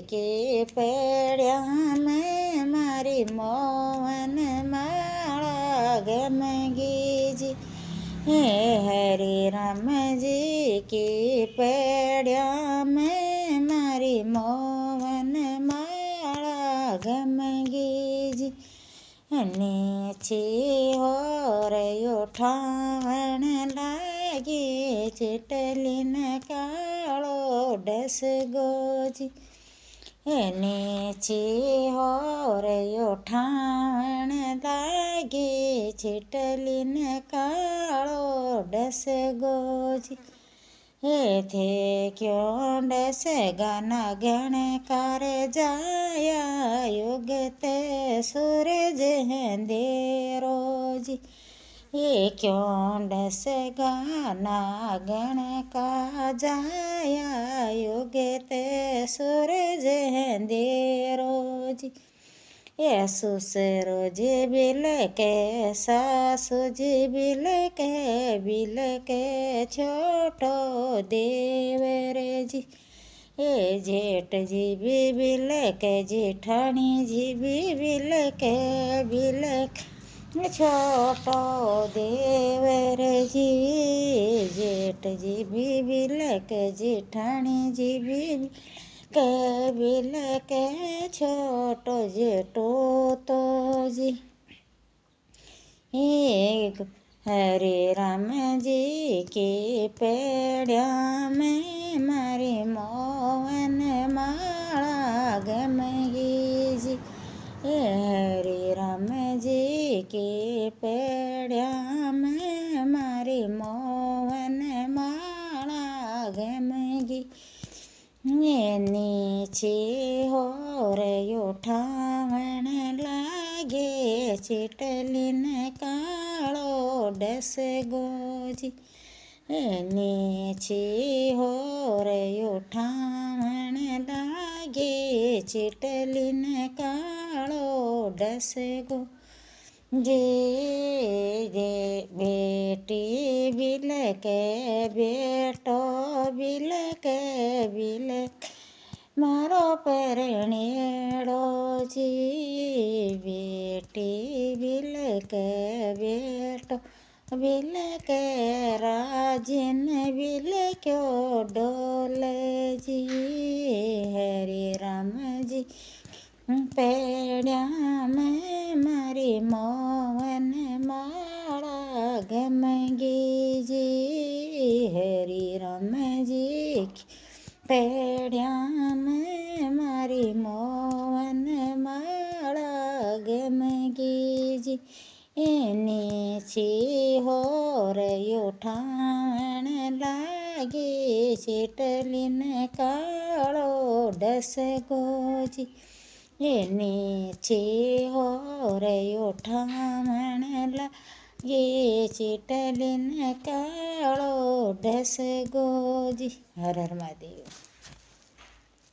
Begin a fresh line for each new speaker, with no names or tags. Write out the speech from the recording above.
કે પડ્યા મેં મારી મોહન માળા ગમગીજી હે હરે રામજી કે પડ્યા મેં મારી મોહન માળા ગમગીજી અને હોરયો ઠાવણ લાગે ચેટલીન કાળો ડસગોજી એને હોરયો ઠાવણ લાગે ચેટલીન કાળો ડસગોજી એથે ક્યો ડસ ગાના ગણકાર જાયા યુગ તે સૂરજ અંધેરોજી એ ક્યો ડસ ગાના ગણકા જાયા યુગ તે સૂરજ અંધેરોજી એ સુસરો જે બિલકે સાસુજી બિલકે છોટો દેવરેજી એ જેઠજી બિલકે જેઠાણીજી બિલકે છોટો દેવરેજી જેઠજી બિલકે જેઠાણીજી બિલકે છોટો જેઠો તોજી એક હરે રામજી કે પડ્યા મેં મારી મોહન માળા ગમગીજી હે હરે રામજી કે પડ્યા મેં મારી મોહન માળા ગમગી એની હોરયો ઠાવણ લાગે ચેટલીન કાળો ડસગોજી એની હોરયો ઠાવણ લાગે ચેટલીન કાળો ડસગો જે બેટી બિલકે બેટો બિલકે મારો પરણેડોજી બેટી બિલકે બેટો બિલકે રાજન બિલક્યો ડોલજી હરે રામજી પડ્યા મેં મારી મોહન માળા ગમગીજી હરી રામજી પડ્યા મેં મારી મોહન માળા ગમગીજી એની હોરયો ઠાવણ લાગે ચેટલીન કાળો ડસગોજી એની હોરયો ઠાવણ લાગે ચેટલીન કાળો ડસગોજી હર હર મહાદેવ।